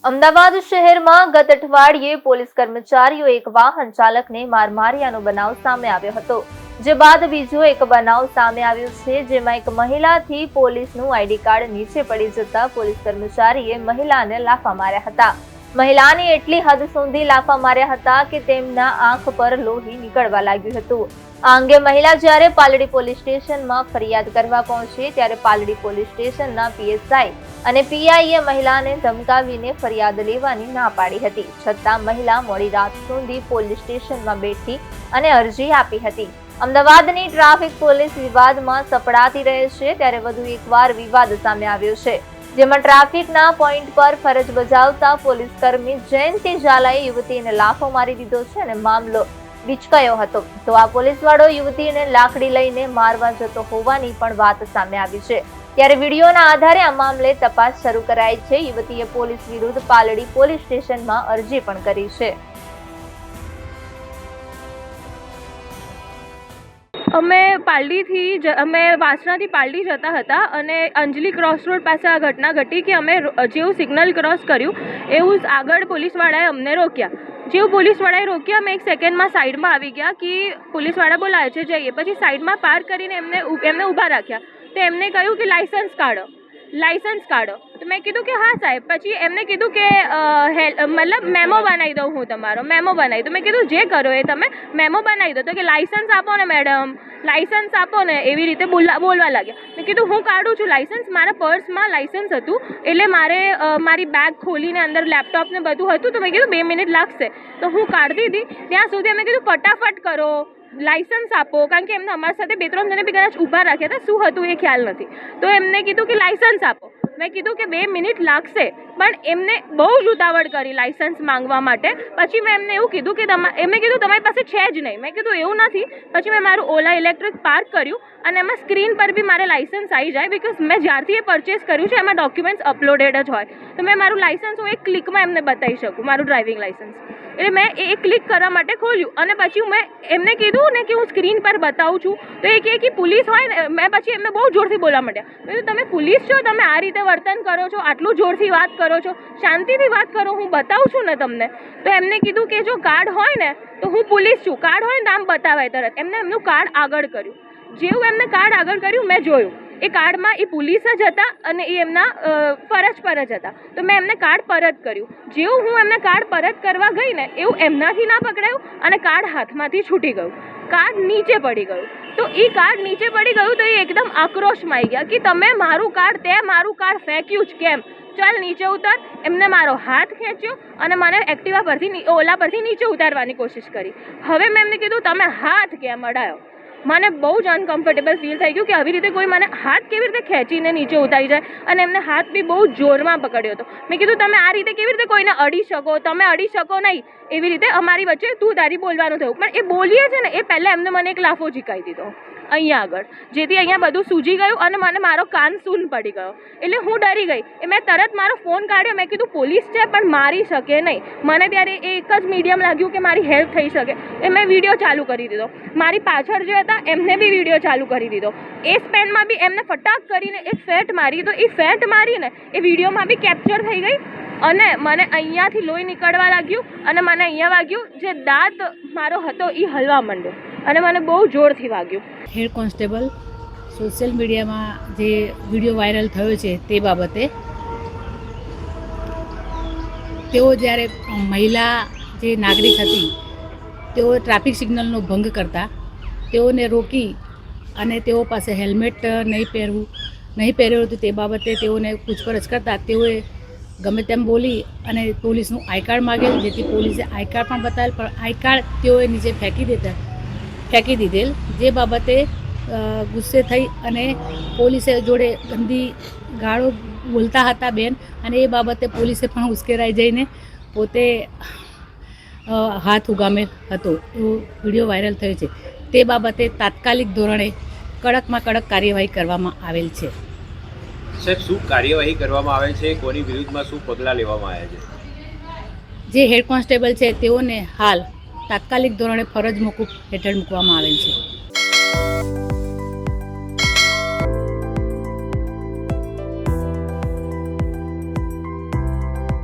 અમદાવાદ શહેરમાં ગત અઠવાડિયે પોલીસ કર્મચારીઓ એક વાહન ચાલકને માર માર્યાનો બનાવ સામે આવ્યો હતો, જે બાદ બીજો એક બનાવ સામે આવ્યો છે, જેમાં એક મહિલાથી પોલીસનું આઈડી કાર્ડ નીચે પડી જતા પોલીસ કર્મચારીએ મહિલાને લાફા માર્યા હતા। મહિલાને એટલી હદ સુધી લાફા માર્યા હતા કે તેમના આંખ પર લોહી નીકળવા લાગ્યું હતું। આ અંગે મહિલા જ્યારે પાલડી પોલીસ સ્ટેશનમાં ફરિયાદ કરવા પહોંચી ત્યારે પાલડી પોલીસ સ્ટેશનના પીએસઆઈ અને પીઆઈએ મહિલાને ધમકાવીને ફરિયાદ લેવાની ના પાડી હતી, છતાં મહિલા મોડી રાત સુધી પોલીસ સ્ટેશનમાં બેઠી અને અરજી આપી હતી। અમદાવાદની ટ્રાફિક પોલીસ વિવાદમાં સપડાતી રહે છે, ત્યારે વધુ એકવાર વિવાદ સામે આવ્યો છે, જેમાં ટ્રાફિકના પોઈન્ટ પર ફરજ બજાવતા પોલીસ કર્મી જયંતિ ઝાલાએ યુવતીને લાફો મારી દીધો છે અને મામલો વિચકાયો હતો। તો આ પોલીસવાળો યુવતીને લાકડી લઈને મારવા જતો હોવાની પણ વાત સામે આવી છે, ત્યારે વિડીયોના આધારે આ મામલે તપાસ શરૂ કરાઈ છે। યુવતીએ પોલીસ વિરુદ્ધ પાલડી પોલીસ સ્ટેશનમાં અરજી પણ કરી છે। અમે વાસણાથી પાલડી જતા હતા અને અંજલી ક્રોસ રોડ પાસે આ ઘટના ઘટી કે અમે જેવું સિગ્નલ ક્રોસ કર્યું એવું જ આગળ પોલીસવાળાએ અમને રોક્યા। જેવું પોલીસવાળાએ રોક્યા અમે એક સેકન્ડમાં સાઈડમાં આવી ગયા કે પોલીસવાળા બોલાવે છે જઈએ, પછી સાઈડમાં પાર્ક કરીને એમને ઊભા રાખ્યા। તો એમને કહ્યું કે લાઇસન્સ કાઢો। તો મેં કીધું કે હા સાહેબ। પછી એમને કીધું કે મતલબ મેમો બનાવી દઉં હું તમારો મેમો બનાવી દઉં। મેં કીધું જે કરો એ તમે મેમો બનાવી દો। તો કે લાઇસન્સ આપો ને મેડમ, લાઇસન્સ આપો ને, એવી રીતે બોલવા લાગ્યા। મેં કીધું હું કાઢું છું લાઇસન્સ, મારા પર્સમાં લાઇસન્સ હતું, એટલે મારે મારી બેગ ખોલીને અંદર લેપટોપ ને બધું હતું, તો મેં કીધું 2 મિનિટ લાગશે, તો હું કાઢી દીધી। ત્યાં સુધી મેં કીધું ફટાફટ કરો, લાઇસન્સ આપો, કારણ કે એમને અમારી સાથે 2-3 જણે બી કદાચ ઊભા રાખ્યા હતા, શું હતું એ ખ્યાલ નથી। તો એમને કીધું કે લાઇસન્સ આપો। મેં કીધું કે 2 મિનિટ લાગશે, પણ એમને બહુ જ ઉતાવળ કરી લાઇસન્સ માંગવા માટે। પછી મેં એમને એવું કીધું કે એમને કીધું તમારી પાસે છે જ નહીં। મેં કીધું એવું નથી। પછી મેં મારું ઓલા ઇલેક્ટ્રિક પાર્ક કર્યું અને એમાં સ્ક્રીન પર બી મારે લાઇસન્સ આવી જાય, બિકોઝ મેં જ્યારથી એ પરચેસ કર્યું છે એમાં ડોક્યુમેન્ટ્સ અપલોડેડ જ હોય, તો મેં મારું લાઇસન્સ હું એક ક્લિકમાં એમને બતાવી શકું, મારું ડ્રાઇવિંગ લાઇસન્સ। એટલે મેં એ ક્લિક કરવા માટે ખોલ્યું અને પછી મેં એમને કીધું ને કે હું સ્ક્રીન પર બતાવું છું, તો એ કહે કે પોલીસ હોય ને। મેં પછી એમને બહુ જોરથી બોલવા માંડ્યા। મેં કીધું તમે પોલીસ છો, તમે આ રીતે વર્તન કરો છો, આટલું જોરથી વાત કરો છો, શાંતિથી વાત કરો, હું બતાવું છું ને તમને। તો એમને કીધું કે જો કાર્ડ હોય ને તો હું પોલીસ છું, કાર્ડ હોય ને નામ બતાવાય તરત। એમને એમનું કાર્ડ આગળ કર્યું। જેવું એમને કાર્ડ આગળ કર્યું મેં જોયું એ કાર્ડમાં એ પોલીસ જ હતા અને એ એમના ફરજ પર જ હતા, તો મેં એમને કાર્ડ પરત કર્યું। જેવું હું એમને કાર્ડ પરત કરવા ગઈ ને એવું એમનાથી ના પકડાયું અને કાર્ડ હાથમાંથી છૂટી ગયું, કાર્ડ નીચે પડી ગયું। તો એ કાર્ડ નીચે પડી ગયું તો એ એકદમ આક્રોશમાં આવી ગયા કે તમે મારું કાર્ડ ફેંક્યું જ કેમ, ચાલ નીચે ઉતાર। એમને મારો હાથ ખેંચ્યો અને મને એક્ટિવા પરથી ઓલા પરથી નીચે ઉતારવાની કોશિશ કરી। હવે મેં એમને કીધું તમે હાથ કેમ અડાયો? મને બહુ જ અનકમ્ફર્ટેબલ ફીલ થઈ ગયું કે આવી રીતે કોઈ મને હાથ કેવી રીતે ખેંચીને નીચે ઉતારી જાય, અને એમને હાથ બી બહુ જોરમાં પકડ્યો હતો। મેં કીધું તમે આ રીતે કેવી રીતે કોઈને અડી શકો, તમે અડી શકો નહીં, એવી રીતે અમારી વચ્ચે તું તારી બોલવાનું થયું। પણ એ બોલીએ છે ને એ પહેલાં એમને મને એક લાફો ઝીકાવી દીધો અહીંયા આગળ, જેથી અહીંયા બધું સૂજી ગયું અને મને મારો કાન સૂન પડી ગયો। એટલે હું ડરી ગઈ। મેં તરત મારો ફોન કાઢ્યો। મેં કીધું પોલીસ છે પણ મારી શકે નહીં। મને ત્યારે એક જ મીડિયમ લાગ્યું કે મારી હેલ્પ થઈ શકે, એ મેં વિડીયો ચાલુ કરી દીધો। મારી પાછળ જે હતા એમને બી વિડીયો ચાલુ કરી દીધો। એ સ્પેનમાં બી એમને ફટાક કરીને એક ફેટ મારી, તો એ ફેટ મારીને એ વિડીયોમાં બી કેપ્ચર થઈ ગઈ અને મને અહીંયાથી લોહી નીકળવા લાગ્યું અને મને અહીંયા વાગ્યું, જે દાંત મારો હતો એ હલવા માંડ્યો અને મને બહુ જોરથી વાગ્યું। હેડ કોન્સ્ટેબલ સોશિયલ મીડિયામાં જે વિડીયો વાયરલ થયો છે તે બાબતે તેઓ જ્યારે મહિલા જે નાગરિક હતી તેઓ ટ્રાફિક સિગ્નલનો ભંગ કરતા તેઓને રોકી અને તેઓ પાસે હેલ્મેટ નહીં પહેર્યું હતું તે બાબતે તેઓને પૂછપરછ કરતા તેઓએ ગમે તેમ બોલી અને પોલીસનું આઈ કાર્ડ માગેલ, જેથી પોલીસે આઈ કાર્ડ પણ બતાવેલ, પણ આઈ કાર્ડ તેઓએ નીચે ફેંકી દીધેલ, જે બાબતે ગુસ્સે થઈ અને પોલીસે જોડે ગંદી ગાળો બોલતા હતા બેન, અને એ બાબતે પોલીસે પણ ઉશ્કેરાઈ જઈને પોતે હાથ ઉગામેલ હતો, એવો વિડીયો વાયરલ થયો છે। તે બાબતે તાત્કાલિક ધોરણે કડકમાં કડક કાર્યવાહી કરવામાં આવેલ છે। સાહેબ, શું કાર્યવાહી કરવામાં આવે છે? કોની વિરુદ્ધમાં શું પગલાં લેવામાં આવ્યા છે? જે હેડ કોન્સ્ટેબલ છે તેઓને હાલ તાત્કાલિક ધોરણે ફરજ મોકૂફ હેઠળ મૂકવામાં આવેલ છે।